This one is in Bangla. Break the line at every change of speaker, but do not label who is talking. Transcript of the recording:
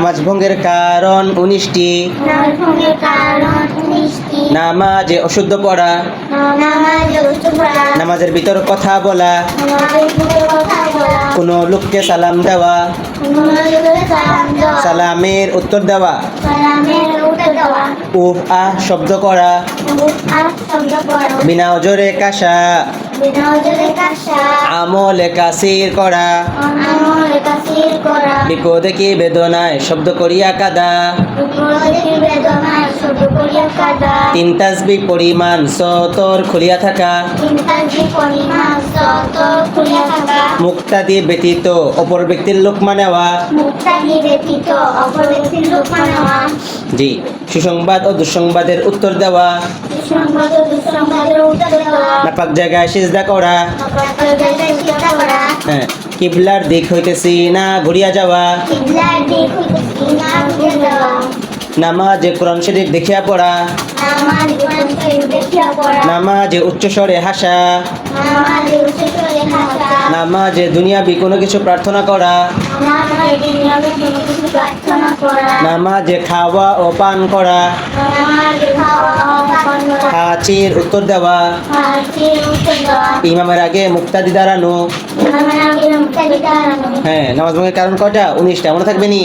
নামাজ ভঙ্গের কারণ 19টি। নামাজে অশুদ্ধ পড়া, নামাজের ভিতর কথা বলা, কোনো লোককে সালাম দেওয়া, সালামের উত্তর দেওয়া, উফ আহ শব্দ করা, বিনা ওজরে কাশা, আমলে কাসির করা, বিপদে কি বেদনায় শব্দ করিয়া কাদা, তিন তাসবিহ পরিমাণ সতর খুলিয়া থাকা, মুক্তাদি ব্যতীত অপর ব্যক্তির লোকমা নেওয়া। জি, সুসংবাদ ও দুঃসংবাদের উত্তর দেওয়া, নাপাক জায়গায় সিজদা করা, হ্যাঁ, কিবলার দিক হইতেছি না ঘুরিয়া যাওয়া, নামাজে কোরআন শরীফ দেখিয়া পড়া, নামাজে উচ্চস্বরে হাসা, নামাজে দুনিয়াবি কোনো কিছু প্রার্থনা করা, নামাজে খাওয়া ও পান করা, হাঁচির উত্তর দেওয়া, ইমামের আগে মুক্তাদি দাঁড়ানো। হ্যাঁ, নামাজ ভঙ্গের কারণ কয়টা? 19টা। মনে থাকবে নি?